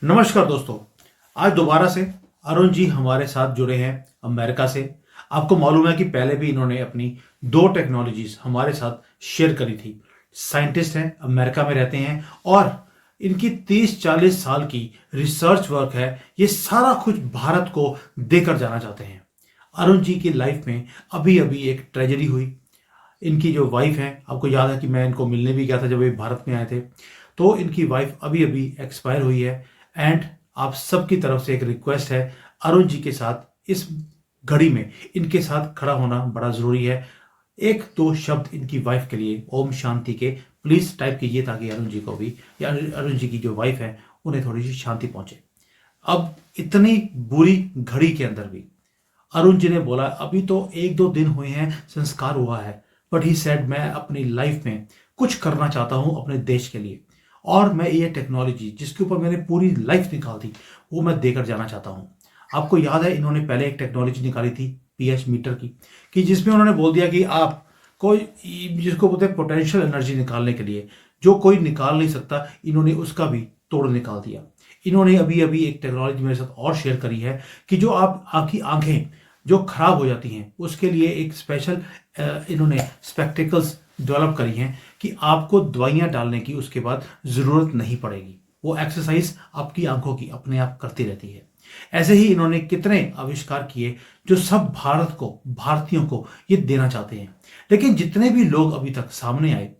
नमस्कार दोस्तों। आज दोबारा से अरुण जी हमारे साथ जुड़े हैं अमेरिका से। आपको मालूम है कि पहले भी इन्होंने अपनी दो टेक्नोलॉजीज हमारे साथ शेयर करी थी। साइंटिस्ट हैं, अमेरिका में रहते हैं और इनकी 30-40 साल की रिसर्च वर्क है। ये सारा कुछ भारत को देकर जाना चाहते हैं। अरुण जी की लाइफ में अभी अभी एक ट्रेजेडी हुई। इनकी जो वाइफ है, आपको याद है कि मैं इनको मिलने भी गया था जब ये भारत में आए थे। तो इनकी वाइफ अभी अभी एक्सपायर हुई है। एंड आप सबकी तरफ से एक रिक्वेस्ट है, अरुण जी के साथ इस घड़ी में इनके साथ खड़ा होना बड़ा जरूरी है। एक दो शब्द इनकी वाइफ के लिए ओम शांति के प्लीज टाइप कीजिए, ताकि अरुण जी को भी, या अरुण जी की जो वाइफ है उन्हें थोड़ी सी शांति पहुंचे। अब इतनी बुरी घड़ी के अंदर भी अरुण जी ने बोला, अभी तो एक दो दिन हुए हैं, संस्कार हुआ है, बट ही सेड मैं अपनी लाइफ में कुछ करना चाहता हूं अपने देश के लिए। और मैं ये टेक्नोलॉजी जिसके ऊपर मैंने पूरी लाइफ निकाल दी, वो मैं देकर जाना चाहता हूं। आपको याद है इन्होंने पहले एक टेक्नोलॉजी निकाली थी पीएच मीटर की, कि जिसमें उन्होंने बोल दिया कि आप कोई, जिसको बोलते हैं पोटेंशियल एनर्जी निकालने के लिए, जो कोई निकाल नहीं सकता, इन्होंने उसका भी तोड़ निकाल दिया। इन्होंने अभी अभी एक टेक्नोलॉजी मेरे साथ और शेयर करी है कि जो आप आपकी आंखें जो खराब हो जाती हैं उसके लिए एक स्पेशल इन्होंने स्पेक्टिकल्स डेवलप करी हैं कि आपको दवाइयां डालने की उसके बाद ज़रूरत नहीं पड़ेगी। वो एक्सरसाइज आपकी आंखों की अपने आप करती रहती है। ऐसे ही इन्होंने कितने आविष्कार किए जो सब भारत को, भारतीयों को ये देना चाहते हैं। लेकिन जितने भी लोग अभी तक सामने आए,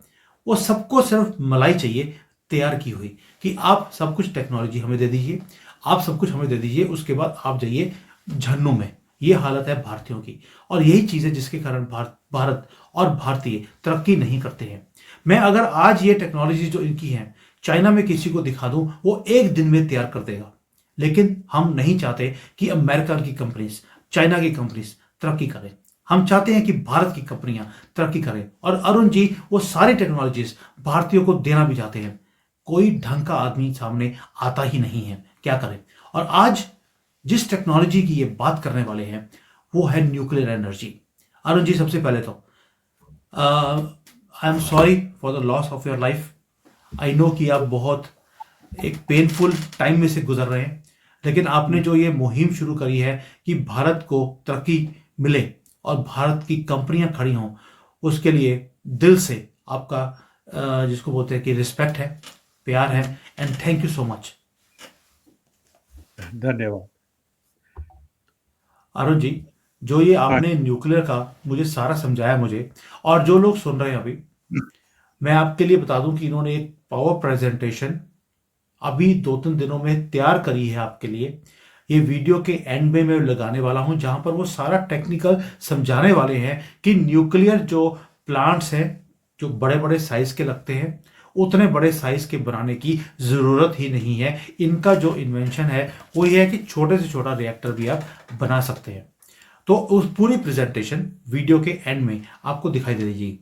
वो सबको सिर्फ मलाई चाहिए तैयार की हुई, कि आप सब कुछ टेक्नोलॉजी हमें दे दीजिए, आप सब कुछ हमें दे दीजिए, उसके बाद आप जाइए झन्नू में। ये हालत है भारतीयों की। और यही चीज है जिसके कारण भारत और भारतीय तरक्की नहीं करते हैं। मैं अगर आज ये टेक्नोलॉजी जो इनकी है चाइना में किसी को दिखा दूं, वो एक दिन में तैयार कर देगा। लेकिन हम नहीं चाहते कि अमेरिका की कंपनीज, चाइना की कंपनीज तरक्की करें। हम चाहते हैं कि भारत की कंपनियां तरक्की करें। और अरुण जी वो सारी टेक्नोलॉजीज भारतीयों को देना भी चाहते हैं। कोई ढंग का आदमी सामने आता ही नहीं है, क्या करें। और आज जिस टेक्नोलॉजी की ये बात करने वाले हैं वो है न्यूक्लियर एनर्जी। अरुण जी, सबसे पहले तो I am sorry for the loss of your life. I know कि आप बहुत एक पेनफुल टाइम में से गुजर रहे हैं, लेकिन आपने जो ये मुहिम शुरू करी है कि भारत को तरक्की मिले और भारत की कंपनियां खड़ी हों, उसके लिए दिल से आपका जिसको बोलते हैं कि रिस्पेक्ट है, प्यार है। And thank you so much. धन्यवाद। अरुण जी, जो ये हाँ। आपने न्यूक्लियर का मुझे सारा समझाया मुझे, और जो लोग सुन रहे हैं अभी, मैं आपके लिए बता दूं कि इन्होंने एक पावर प्रेजेंटेशन अभी 2-3 दिनों में तैयार करी है आपके लिए। ये वीडियो के एंड में मैं लगाने वाला हूं, जहां पर वो सारा टेक्निकल समझाने वाले हैं कि न्यूक्लियर जो प्लांट्स हैं, जो बड़े बड़े साइज के लगते हैं, उतने बड़े साइज के बनाने की जरूरत ही नहीं है। इनका जो इन्वेंशन है वो ये है कि छोटे से छोटा रिएक्टर भी आप बना सकते हैं। तो उस पूरी प्रेजेंटेशन वीडियो के एंड में आपको दिखाई दे दीजिए।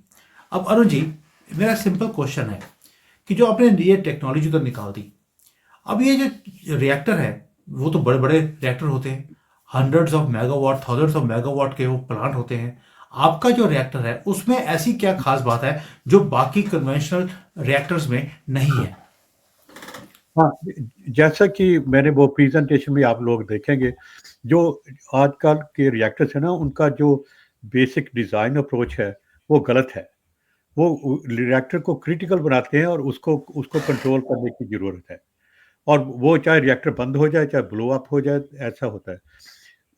अब अरुण जी, मेरा सिंपल क्वेश्चन है कि जो आपने ये टेक्नोलॉजी तो निकाल दी, अब ये जो रिएक्टर है वो तो बड़े बड़े रिएक्टर होते हैं, hundreds of megawatt, thousands of megawatt के वो प्लांट होते हैं। आपका जो रिएक्टर है उसमें ऐसी क्या खास बात है जो बाकी कन्वेंशनल रिएक्टर्स में नहीं है? हाँ, जैसा कि मैंने वो प्रेजेंटेशन में आप लोग देखेंगे, जो आजकल के रिएक्टर्स है ना, उनका जो बेसिक डिज़ाइन अप्रोच है वो गलत है। वो रिएक्टर को क्रिटिकल बनाते हैं और उसको उसको कंट्रोल करने की ज़रूरत है। और वो चाहे रिएक्टर बंद हो जाए, चाहे ब्लो अप हो जाए, ऐसा होता है।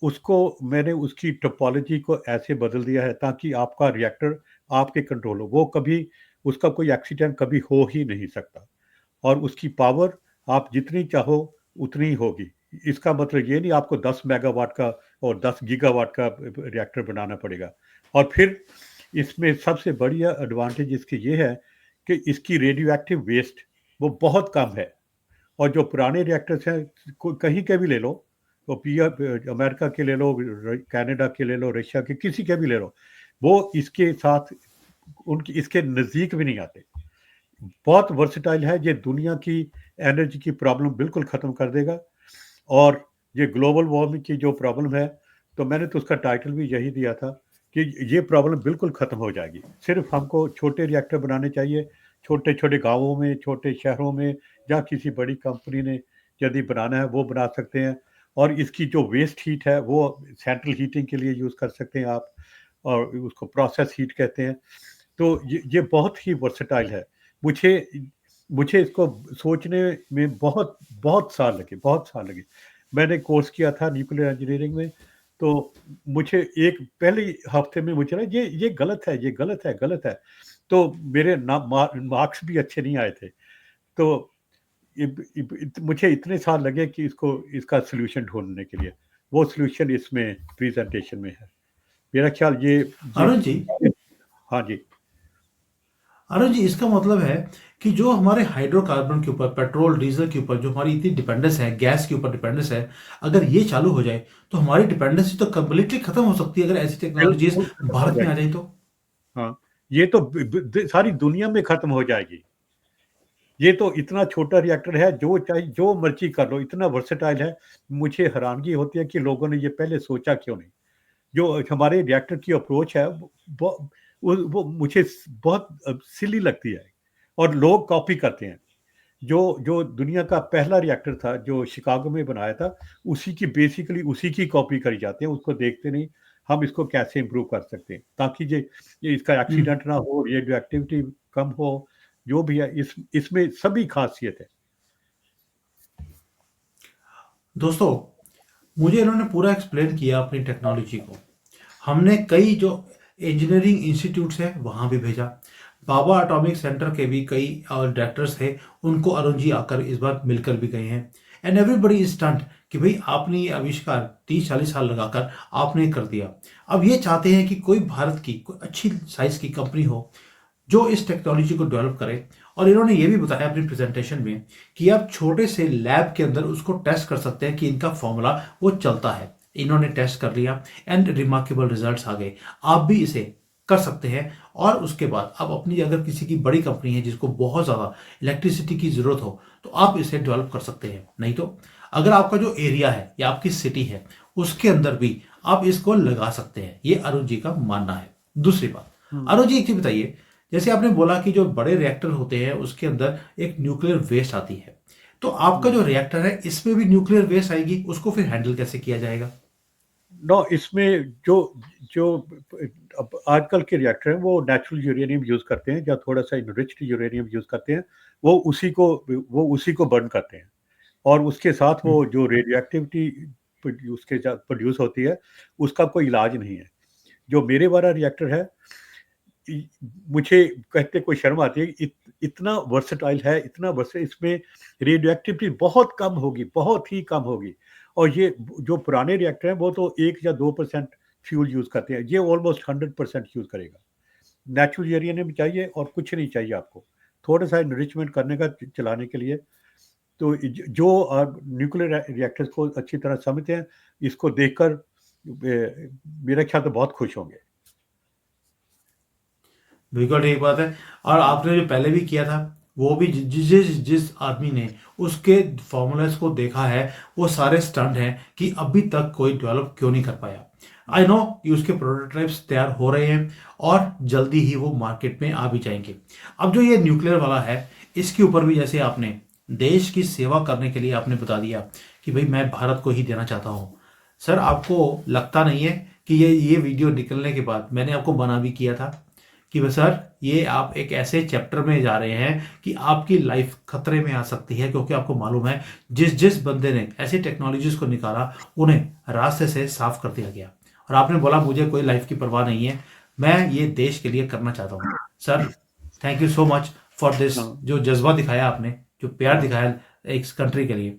उसको मैंने उसकी टोपोलॉजी को ऐसे बदल दिया है ताकि आपका रिएक्टर आपके कंट्रोल हो। वो कभी, उसका कोई एक्सीडेंट कभी हो ही नहीं सकता। और उसकी पावर आप जितनी चाहो उतनी ही होगी। इसका मतलब ये नहीं आपको 10 मेगावाट का और 10 गीगावाट का रिएक्टर बनाना पड़ेगा। और फिर इसमें सबसे बढ़िया एडवांटेज इसकी ये है कि इसकी रेडियो एक्टिव वेस्ट वो बहुत कम है। और जो पुराने रिएक्टर्स हैं, कहीं के भी ले लो, वो अमेरिका के ले लो, कनाडा के ले लो, रशिया के, किसी के भी ले लो, वो इसके साथ, उनकी इसके नज़दीक भी नहीं आते। बहुत वर्सटाइल है ये, दुनिया की एनर्जी की प्रॉब्लम बिल्कुल ख़त्म कर देगा। और ये ग्लोबल वार्मिंग की जो प्रॉब्लम है, तो मैंने तो उसका टाइटल भी यही दिया था कि ये प्रॉब्लम बिल्कुल ख़त्म हो जाएगी। सिर्फ हमको छोटे रिएक्टर बनाने चाहिए, छोटे छोटे गांवों में, छोटे शहरों में, जहाँ किसी बड़ी कंपनी ने यदि बनाना है वो बना सकते हैं। और इसकी जो वेस्ट हीट है वो सेंट्रल हीटिंग के लिए यूज़ कर सकते हैं आप, और उसको प्रोसेस हीट कहते हैं। तो ये बहुत ही वर्सेटाइल है। मुझे मुझे इसको सोचने में बहुत बहुत साल लगे, बहुत साल लगे। मैंने कोर्स किया था न्यूक्लियर इंजीनियरिंग में, तो मुझे एक पहले ही हफ्ते में मुझे लगा ये गलत है, ये गलत है, गलत है। तो मेरे मार्क्स भी अच्छे नहीं आए थे। तो मुझे इतने साल लगे कि इसका सोल्यूशन ढूंढने के लिए। वो सोल्यूशन इसमें प्रेजेंटेशन में है। मेरा ख्याल ये अरुण जी, हाँ जी। अरुण जी, इसका मतलब है कि जो हमारे हाइड्रोकार्बन के ऊपर, पेट्रोल डीजल के ऊपर जो हमारी इतनी डिपेंडेंस है, गैस के ऊपर डिपेंडेंस है, अगर ये चालू हो जाए तो हमारी डिपेंडेंसी तो कम्प्लीटली खत्म हो सकती है, अगर ऐसी टेक्नोलॉजीज बिल्कुल खत्म हो भारत में आ जाएगी। जाए तो। हाँ, ये तो सारी दुनिया में खत्म हो जाएगी। ये तो इतना छोटा रिएक्टर है, जो चाहे जो मर्जी कर लो, इतना वर्सेटाइल है। मुझे हैरानगी होती है कि लोगों ने ये पहले सोचा क्यों नहीं। जो हमारे रिएक्टर की अप्रोच है वो मुझे बहुत सिली लगती है, और लोग कॉपी करते हैं। जो जो दुनिया का पहला रिएक्टर था जो शिकागो में बनाया था, उसी की बेसिकली उसी की कॉपी करी जाती है, उसको देखते नहीं हम इसको कैसे इम्प्रूव कर सकते हैं ताकि ये इसका हम्म। एक्सीडेंट ना हो, रेडियो एक्टिविटी कम हो। जो भी है इसमें सभी खासियत है। दोस्तों, मुझे इन्होंने पूरा एक्सप्लेन किया अपनी टेक्नोलॉजी को। हमने कई जो इंजीनियरिंग इंस्टीट्यूट्स हैं वहाँ भी भेजा। बाबा एटॉमिक सेंटर के भी कई डायरेक्टर्स थे, उनको अरुण जी आकर इस बार मिलकर भी गए हैं। एंड एवरीबडी इज स्टंट कि भाई आपने ये आविष्कार 30-40 साल लगाकर आपने कर दिया। अब ये चाहते हैं कि कोई भारत की कोई अच्छी साइज की कंपनी हो जो इस टेक्नोलॉजी को डेवलप करे। और इन्होंने ये भी बताया अपनी प्रेजेंटेशन में कि आप छोटे से लैब के अंदर उसको टेस्ट कर सकते हैं कि इनका फॉर्मूला वो चलता है। इन्होंने टेस्ट कर लिया एंड रिमार्केबल रिजल्ट्स आ गए। आप भी इसे कर सकते हैं। और उसके बाद आप अपनी, अगर किसी की बड़ी कंपनी है जिसको बहुत ज़्यादा इलेक्ट्रिसिटी की ज़रूरत हो, तो आप इसे डेवलप कर सकते हैं। नहीं तो अगर आपका जो एरिया है या आपकी सिटी है उसके अंदर भी आप इसको लगा सकते हैं। ये अरुण जी का मानना है। दूसरी बात, हम्म। अरुण जी एक चीज बताइए, जैसे आपने बोला कि जो बड़े रिएक्टर होते हैं उसके अंदर एक न्यूक्लियर वेस्ट आती है, तो आपका जो रिएक्टर है इसमें भी न्यूक्लियर वेस्ट आएगी, उसको फिर हैंडल कैसे किया जाएगा? नो, इसमें जो जो अब आजकल के रिएक्टर हैं वो नेचुरल यूरेनियम यूज़ करते हैं, या थोड़ा सा इनरिच्ड यूरेनियम यूज़ करते हैं। वो उसी को बर्न करते हैं, और उसके साथ वो जो रेडियो एक्टिविटी उसके प्रोड्यूस होती है, उसका कोई इलाज नहीं है। जो मेरे वाला रिएक्टर है, मुझे कहते कोई शर्म आती है, इतना वर्सेटाइल है, इतना वर्सेटाइल। इसमें रेडियो एक्टिविटी बहुत कम होगी, बहुत ही कम होगी। और ये जो पुराने रिएक्टर हैं वो तो 1 या 2% फ्यूल यूज़ करते हैं, ये ऑलमोस्ट 100% यूज़ करेगा। नेचुरल यूरेनियम चाहिए और कुछ नहीं चाहिए आपको, थोड़ा सा इनरिचमेंट करने का चलाने के लिए। तो जो न्यूक्लियर रिएक्टर्स को अच्छी तरह समझते हैं, इसको देखकर मेरा ख्याल तो बहुत खुश होंगे। बिल्कुल ठीक बात है। और आपने जो पहले भी किया था, वो भी जिस जिस जिस आदमी ने उसके फॉर्मूलाज को देखा है, वो सारे स्टंट हैं कि अभी तक कोई डेवलप क्यों नहीं कर पाया। आई नो कि उसके प्रोटोटाइप्स तैयार हो रहे हैं और जल्दी ही वो मार्केट में आ भी जाएंगे। अब जो ये न्यूक्लियर वाला है, इसके ऊपर भी जैसे आपने देश की सेवा करने के लिए आपने बता दिया कि भाई मैं भारत को ही देना चाहता हूँ। सर, आपको लगता नहीं है कि ये वीडियो निकलने के बाद मैंने आपको मना भी किया था कि बस सर, ये आप एक ऐसे चैप्टर में जा रहे हैं कि आपकी लाइफ खतरे में आ सकती है, क्योंकि आपको मालूम है जिस जिस बंदे ने ऐसी टेक्नोलॉजीज को निकाला उन्हें रास्ते से साफ कर दिया गया। और आपने बोला मुझे कोई लाइफ की परवाह नहीं है, मैं ये देश के लिए करना चाहता हूँ। Sir, thank you so much for this, हाँ, जो जज्बा दिखाया आपने, जो प्यार दिखाया एक कंट्री के लिए।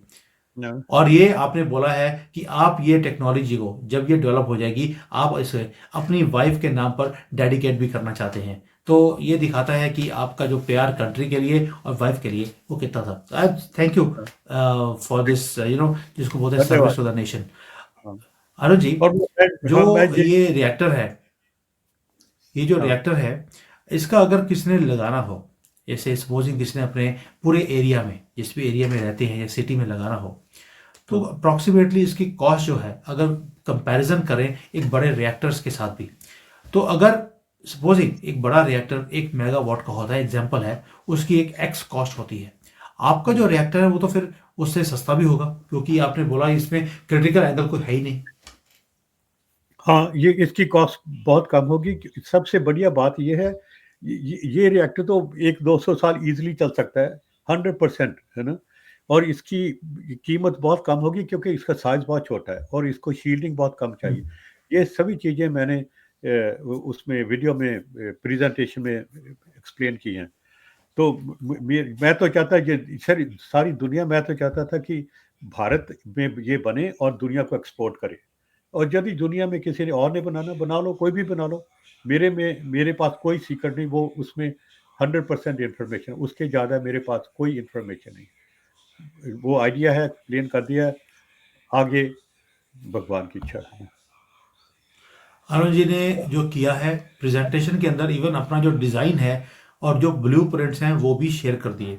हाँ, और ये आपने बोला है कि आप ये टेक्नोलॉजी को जब ये डेवलप हो जाएगी, आप इसे अपनी वाइफ के नाम पर डेडिकेट भी करना चाहते हैं। तो ये दिखाता है कि आपका जो प्यार कंट्री के लिए और वाइफ के लिए वो कितना था। थैंक यू हाँ। फॉर दिस, जिसको बोलते हैं सर्विस धन्यवाद। To the nation. हाँ। अरुण जी, और हाँ, मैं जो ये रिएक्टर है, ये जो हाँ, रिएक्टर है, इसका अगर किसी ने लगाना हो, जैसे सपोजिंग किसी ने अपने पूरे एरिया में, जिस भी एरिया में रहते हैं या सिटी में लगाना हो, तो हाँ, अप्रॉक्सीमेटली इसकी कॉस्ट जो है, अगर कंपैरिजन करें एक बड़े रिएक्टर्स के साथ भी, तो अगर सपोजिंग एक बड़ा रिएक्टर 1 मेगावाट का होता है, एग्जांपल है, उसकी एक एक्स कॉस्ट होती है। आपका जो रिएक्टर है वो तो फिर उससे सस्ता भी होगा, क्योंकि आपने बोला इसमें क्रिटिकल एंगल कोई है ही नहीं। हाँ, ये इसकी कॉस्ट बहुत कम होगी। सबसे बढ़िया बात ये है, ये रिएक्टर तो 100-200 साल इजीली चल सकता है, 100%, है ना। और इसकी कीमत बहुत कम होगी क्योंकि इसका साइज बहुत छोटा है और इसको शील्डिंग बहुत कम चाहिए। ये सभी चीज़ें मैंने उसमें वीडियो में प्रेजेंटेशन में एक्सप्लेन की हैं। तो मैं तो चाहता, ये सारी सारी दुनिया, मैं तो चाहता था कि भारत में ये बने और दुनिया को एक्सपोर्ट करे। और यदि दुनिया में किसी ने और ने बनाना, बना लो, कोई भी बना लो। मेरे पास कोई सीक्रेट नहीं, वो उसमें 100% इंफॉर्मेशन, उसके ज़्यादा मेरे पास कोई इंफॉर्मेशन नहीं। वो आइडिया है, प्लेन कर दिया है, आगे भगवान की इच्छा है। अरुण जी ने जो किया है प्रेजेंटेशन के अंदर, इवन अपना जो डिज़ाइन है और जो ब्लू प्रिंट्स हैं वो भी शेयर कर दिए।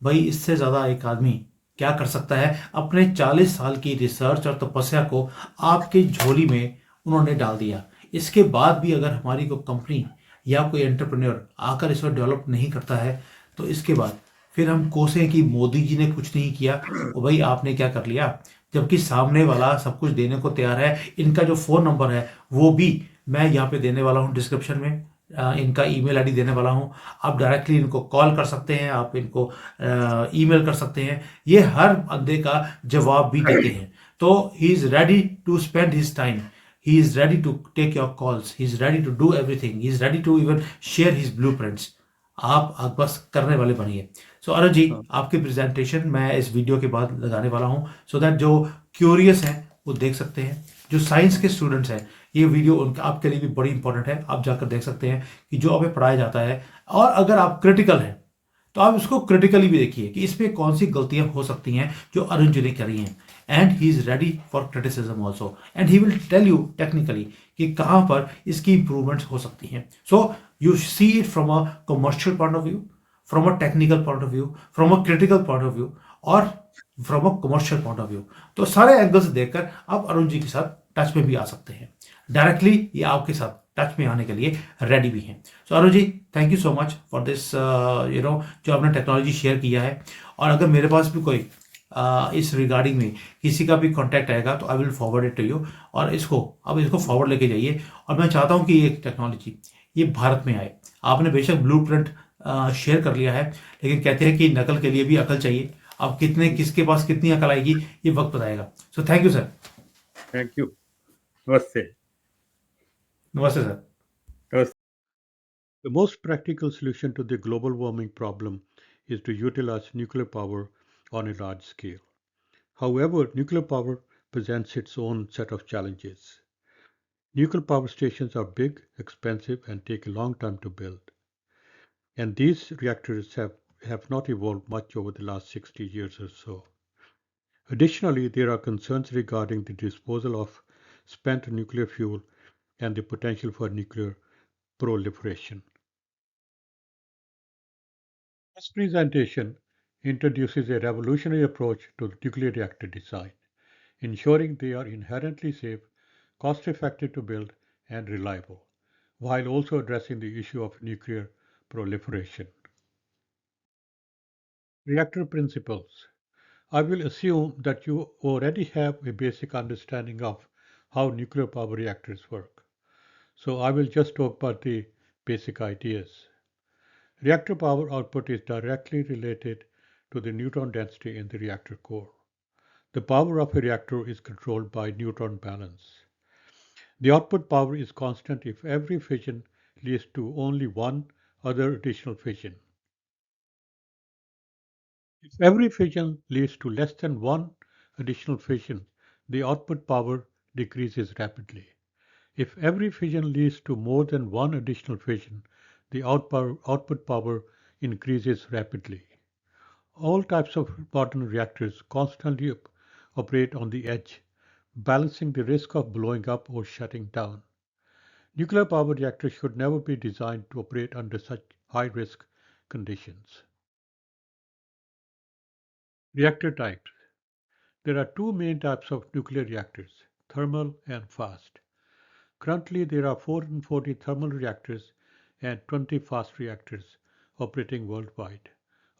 भाई इससे ज़्यादा एक आदमी क्या कर सकता है? अपने 40 साल की रिसर्च और तपस्या को आपकी झोली में उन्होंने डाल दिया। इसके बाद भी अगर हमारी कोई कंपनी या कोई एंटरप्रेन्योर आकर इसको डेवलप नहीं करता है, तो इसके बाद फिर हम कोसें कि मोदी जी ने कुछ नहीं किया। और भाई आपने क्या कर लिया? जबकि सामने वाला सब कुछ देने को तैयार है। इनका जो फ़ोन नंबर है वो भी मैं यहाँ पे देने वाला हूँ डिस्क्रिप्शन में। इनका ईमेल आईडी देने वाला हूँ। आप डायरेक्टली इनको कॉल कर सकते हैं, आप इनको ईमेल कर सकते हैं। ये हर बंदे का जवाब भी देते हैं। तो he is ready to spend his time, he is ready to take your calls, he is ready to do everything, he is ready to even share his blueprints. आप बस करने वाले बनिए। सो अरुण जी, हाँ, आपकी प्रेजेंटेशन मैं इस वीडियो के बाद लगाने वाला हूँ, सो दैट जो क्यूरियस हैं वो देख सकते हैं। जो साइंस के स्टूडेंट्स हैं, ये वीडियो उनका आपके लिए भी बड़ी इंपॉर्टेंट है। आप जाकर देख सकते हैं कि जो हमें पढ़ाया जाता है। और अगर आप क्रिटिकल हैं तो आप इसको क्रिटिकली भी देखिए कि इसमें कौन सी गलतियां हो सकती हैं जो अरुण जी ने करी हैं। And he is ready for criticism also, and he will tell you technically कि कहाँ पर इसकी इंप्रूवमेंट्स हो सकती हैं। So you see it from a commercial point of view, from a technical point of view, from a critical point of view, और from a commercial point of view. तो सारे एंगल्स देखकर आप अरुण जी के साथ टच में भी आ सकते हैं। डायरेक्टली ये आपके साथ टच में आने के लिए रेडी भी हैं। So Arun ji, thank you so much for this जो आपने टेक्नोलॉजी शेयर किया है। और अगर मेरे पास भी कोई इस रिगार्डिंग में किसी का भी कांटेक्ट आएगा तो I will forward it to you. और इसको अब इसको फॉरवर्ड लेके जाइए। और मैं चाहता हूँ कि ये टेक्नोलॉजी ये भारत में आए। आपने बेशक ब्लू प्रिंट शेयर कर लिया है, लेकिन कहते हैं कि नकल के लिए भी अकल चाहिए। अब कितने किसके पास कितनी अकल आएगी ये वक्त बताएगा। So thank you sir. Thank you. नमस्ते। नमस्ते सर। नमस्ते। The most practical solution to the global warming problem is to utilize nuclear power on a large scale. However, nuclear power presents its own set of challenges. Nuclear power stations are big, expensive, and take a long time to build. And these reactors have not evolved much over the last 60 years or so. Additionally, there are concerns regarding the disposal of spent nuclear fuel and the potential for nuclear proliferation. This presentation introduces a revolutionary approach to nuclear reactor design, ensuring they are inherently safe, cost-effective to build, and reliable, while also addressing the issue of nuclear proliferation. Reactor principles. I will assume that you already have a basic understanding of how nuclear power reactors work. So I will just talk about the basic ideas. Reactor power output is directly related to the neutron density in the reactor core. The power of a reactor is controlled by neutron balance. The output power is constant if every fission leads to only one other additional fission. If every fission leads to less than one additional fission, the output power decreases rapidly. If every fission leads to more than one additional fission, the output power increases rapidly. All types of modern reactors constantly operate on the edge, balancing the risk of blowing up or shutting down. Nuclear power reactors should never be designed to operate under such high risk conditions. Reactor types. There are two main types of nuclear reactors, thermal and fast. Currently, there are 440 thermal reactors and 20 fast reactors operating worldwide.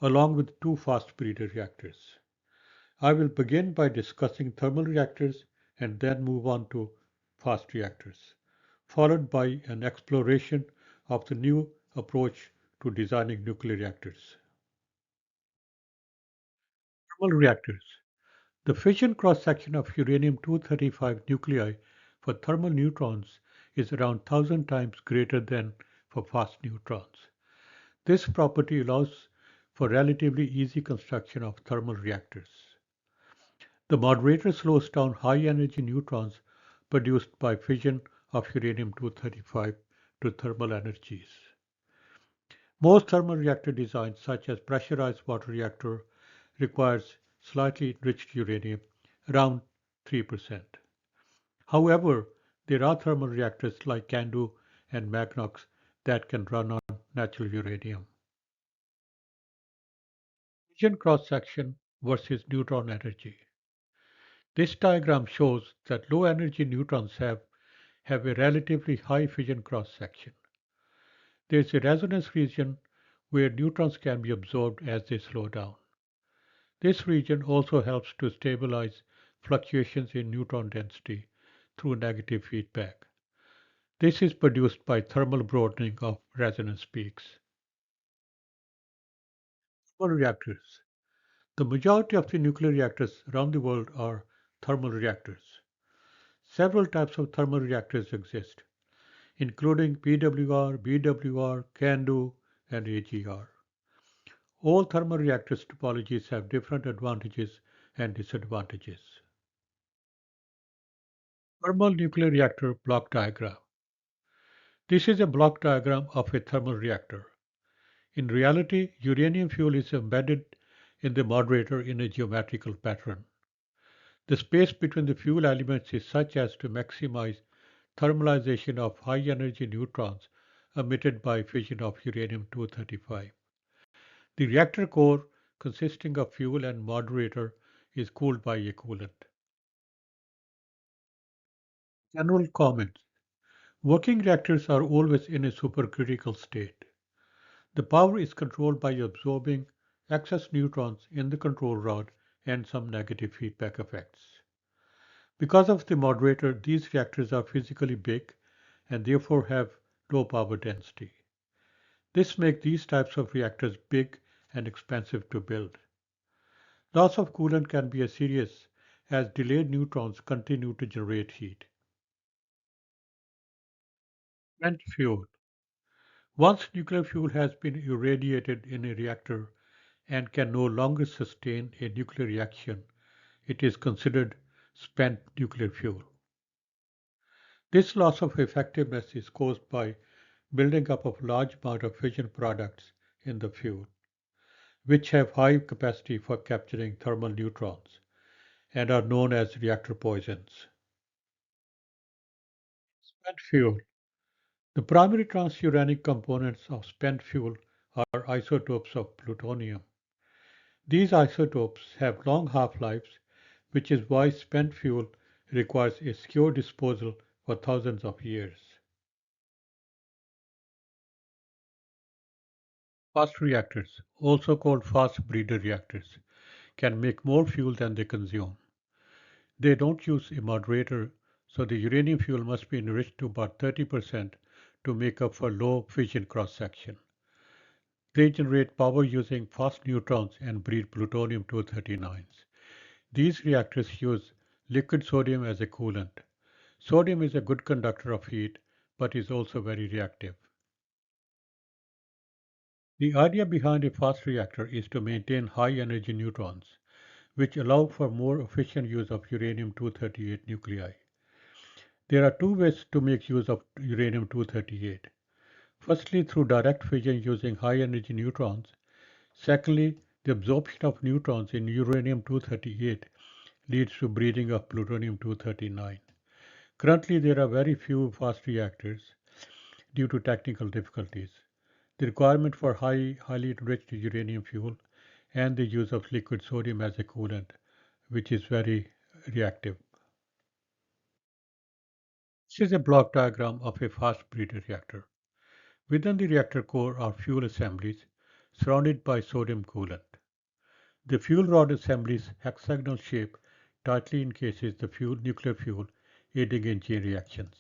along with two fast breeder reactors. I will begin by discussing thermal reactors and then move on to fast reactors, followed by an exploration of the new approach to designing nuclear reactors. Thermal reactors. The fission cross-section of uranium-235 nuclei for thermal neutrons is around 1,000 times greater than for fast neutrons. This property allows for relatively easy construction of thermal reactors. The moderator slows down high-energy neutrons produced by fission of uranium-235 to thermal energies. Most thermal reactor designs, such as pressurized water reactor, requires slightly enriched uranium, around 3%. However, there are thermal reactors like CANDU and Magnox that can run on natural uranium. Fission cross-section versus neutron energy. This diagram shows that low-energy neutrons have a relatively high fission cross-section. There is a resonance region where neutrons can be absorbed as they slow down. This region also helps to stabilize fluctuations in neutron density through negative feedback. This is produced by thermal broadening of resonance peaks. Thermal reactors. The majority of the nuclear reactors around the world are thermal reactors. Several types of thermal reactors exist, including PWR, BWR, CANDU, and AGR. All thermal reactors topologies have different advantages and disadvantages. Thermal nuclear reactor block diagram. This is a block diagram of a thermal reactor. In reality, uranium fuel is embedded in the moderator in a geometrical pattern. The space between the fuel elements is such as to maximize thermalization of high-energy neutrons emitted by fission of uranium-235. The reactor core, consisting of fuel and moderator, is cooled by a coolant. General comments. Working reactors are always in a supercritical state. The power is controlled by absorbing excess neutrons in the control rod and some negative feedback effects. Because of the moderator, these reactors are physically big and therefore have low power density. This makes these types of reactors big and expensive to build. Loss of coolant can be as serious as delayed neutrons continue to generate heat. Spent fuel. Once nuclear fuel has been irradiated in a reactor and can no longer sustain a nuclear reaction, it is considered spent nuclear fuel. This loss of effectiveness is caused by building up of large amount of fission products in the fuel, which have high capacity for capturing thermal neutrons and are known as reactor poisons. Spent fuel. The primary transuranic components of spent fuel are isotopes of plutonium. These isotopes have long half-lives, which is why spent fuel requires a secure disposal for thousands of years. Fast reactors, also called fast breeder reactors, can make more fuel than they consume. They don't use a moderator, so the uranium fuel must be enriched to about 30% to make up for low fission cross-section. They generate power using fast neutrons and breed plutonium-239s. These reactors use liquid sodium as a coolant. Sodium is a good conductor of heat, but is also very reactive. The idea behind a fast reactor is to maintain high energy neutrons, which allow for more efficient use of uranium-238 nuclei. There are two ways to make use of uranium-238. Firstly, through direct fission using high-energy neutrons. Secondly, the absorption of neutrons in uranium-238 leads to breeding of plutonium-239. Currently, there are very few fast reactors due to technical difficulties, the requirement for highly enriched uranium fuel, and the use of liquid sodium as a coolant, which is very reactive. This is a block diagram of a fast breeder reactor. Within the reactor core are fuel assemblies, surrounded by sodium coolant. The fuel rod assembly's hexagonal shape tightly encases the nuclear fuel, aiding in chain reactions.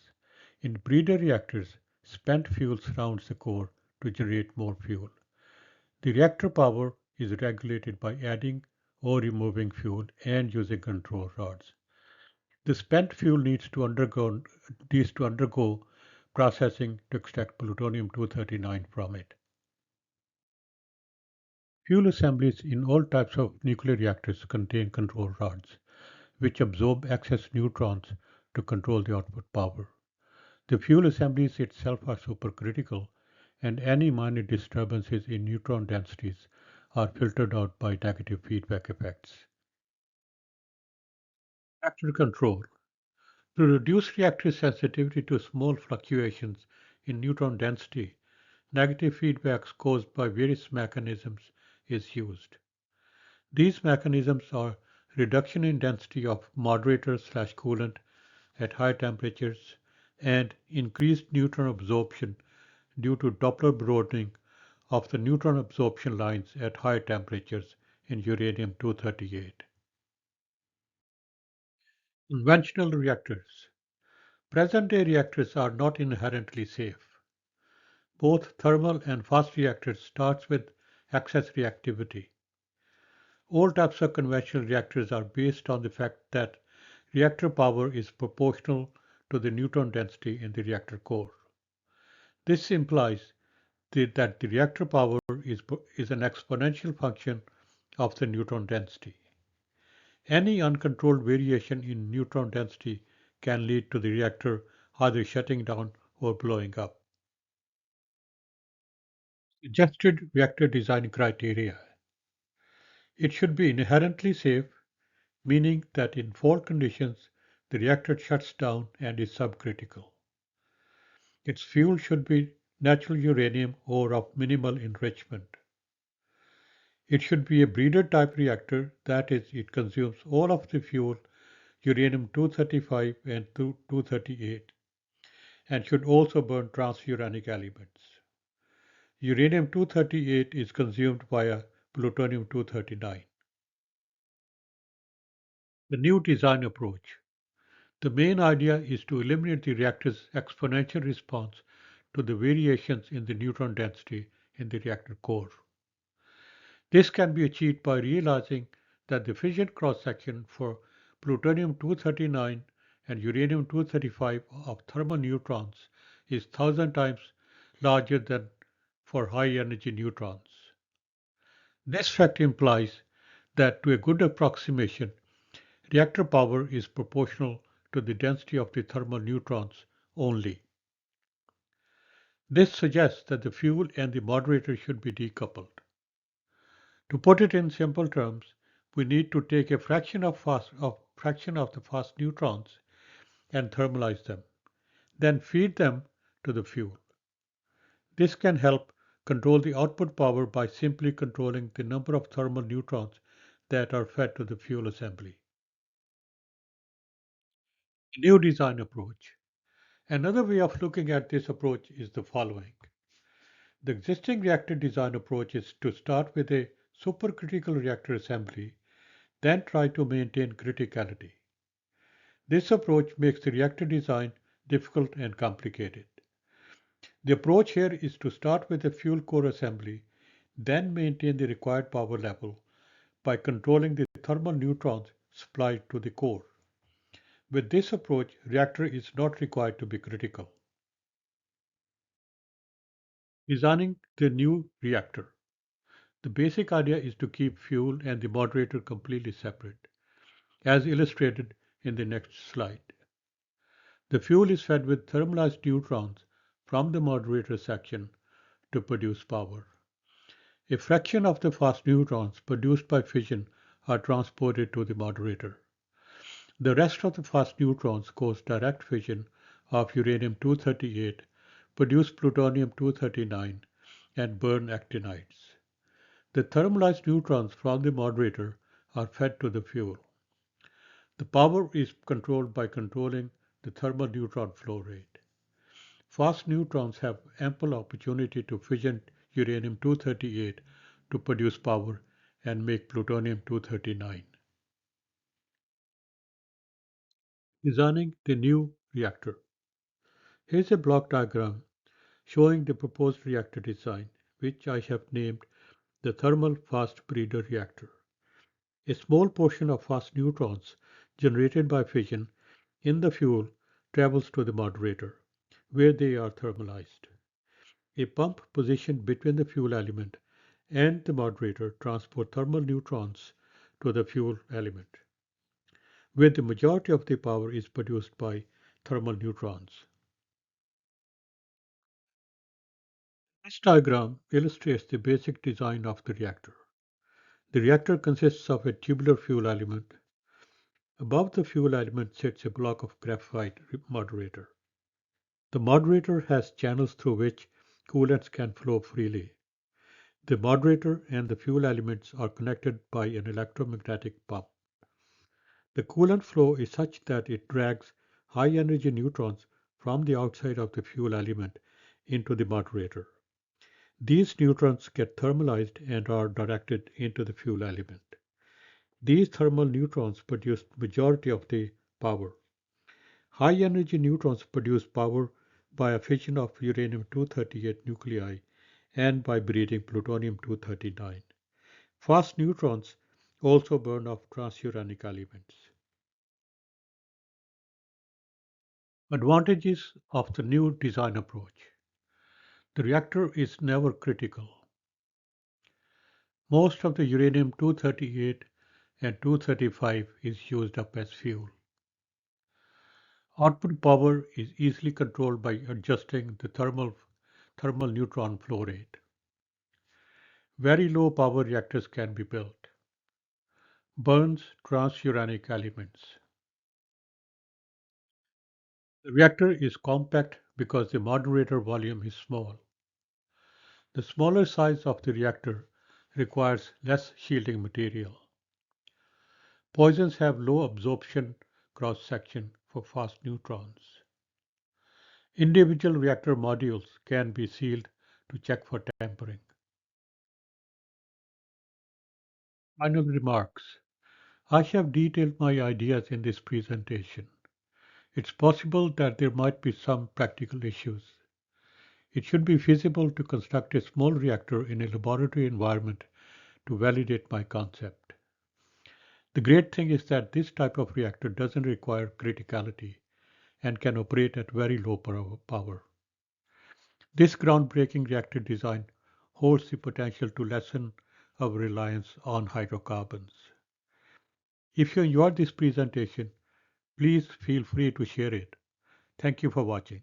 In breeder reactors, spent fuel surrounds the core to generate more fuel. The reactor power is regulated by adding or removing fuel and using control rods. The spent fuel needs to undergo processing to extract plutonium-239 from it. Fuel assemblies in all types of nuclear reactors contain control rods, which absorb excess neutrons to control the output power. The fuel assemblies itself are supercritical, and any minor disturbances in neutron densities are filtered out by negative feedback effects. Reactor control. To reduce reactor sensitivity to small fluctuations in neutron density, negative feedbacks caused by various mechanisms is used. These mechanisms are reduction in density of moderator/coolant at high temperatures and increased neutron absorption due to Doppler broadening of the neutron absorption lines at high temperatures in uranium-238. Conventional reactors. Present-day reactors are not inherently safe. Both thermal and fast reactors start with excess reactivity. All types of conventional reactors are based on the fact that reactor power is proportional to the neutron density in the reactor core. This implies that the reactor power is an exponential function of the neutron density. Any uncontrolled variation in neutron density can lead to the reactor either shutting down or blowing up. Suggested reactor design criteria. It should be inherently safe, meaning that in fault conditions, the reactor shuts down and is subcritical. Its fuel should be natural uranium or of minimal enrichment. It should be a breeder type reactor, that is, it consumes all of the fuel, uranium-235 and 238, and should also burn transuranic elements. Uranium-238 is consumed via plutonium-239. The new design approach. The main idea is to eliminate the reactor's exponential response to the variations in the neutron density in the reactor core. This can be achieved by realizing that the fission cross-section for plutonium-239 and uranium-235 of thermal neutrons is 1,000 times larger than for high-energy neutrons. This fact implies that, to a good approximation, reactor power is proportional to the density of the thermal neutrons only. This suggests that the fuel and the moderator should be decoupled. To put it in simple terms, we need to take a fraction of the fast neutrons and thermalize them, then feed them to the fuel. This can help control the output power by simply controlling the number of thermal neutrons that are fed to the fuel assembly. New design approach. Another way of looking at this approach is the following. The existing reactor design approach is to start with a supercritical reactor assembly, then try to maintain criticality. This approach makes the reactor design difficult and complicated. The approach here is to start with a fuel core assembly, then maintain the required power level by controlling the thermal neutrons supplied to the core. With this approach, reactor is not required to be critical. Designing the new reactor. The basic idea is to keep fuel and the moderator completely separate, as illustrated in the next slide. The fuel is fed with thermalized neutrons from the moderator section to produce power. A fraction of the fast neutrons produced by fission are transported to the moderator. The rest of the fast neutrons cause direct fission of uranium-238, produce plutonium-239, and burn actinides. The thermalized neutrons from the moderator are fed to the fuel. The power is controlled by controlling the thermal neutron flow rate. Fast neutrons have ample opportunity to fission uranium-238 to produce power and make plutonium 239. Designing the new reactor. Here's a block diagram showing the proposed reactor design, which I have named the thermal fast breeder reactor. A small portion of fast neutrons generated by fission in the fuel travels to the moderator, where they are thermalized. A pump positioned between the fuel element and the moderator transports thermal neutrons to the fuel element, where the majority of the power is produced by thermal neutrons. This diagram illustrates the basic design of the reactor. The reactor consists of a tubular fuel element. Above the fuel element sits a block of graphite moderator. The moderator has channels through which coolants can flow freely. The moderator and the fuel elements are connected by an electromagnetic pump. The coolant flow is such that it drags high energy neutrons from the outside of the fuel element into the moderator. These neutrons get thermalized and are directed into the fuel element. These thermal neutrons produce majority of the power. High energy neutrons produce power by a fission of uranium-238 nuclei and by breeding plutonium-239. Fast neutrons also burn off transuranic elements. Advantages of the new design approach. The reactor is never critical. Most of the uranium-238 and 235 is used up as fuel. Output power is easily controlled by adjusting the thermal neutron flow rate. Very low power reactors can be built. Burns transuranic elements. The reactor is compact because the moderator volume is small. The smaller size of the reactor requires less shielding material. Poisons have low absorption cross-section for fast neutrons. Individual reactor modules can be sealed to check for tampering. Final remarks. I have detailed my ideas in this presentation. It's possible that there might be some practical issues. It should be feasible to construct a small reactor in a laboratory environment to validate my concept. The great thing is that this type of reactor doesn't require criticality and can operate at very low power. This groundbreaking reactor design holds the potential to lessen our reliance on hydrocarbons. If you enjoyed this presentation, please feel free to share it. Thank you for watching.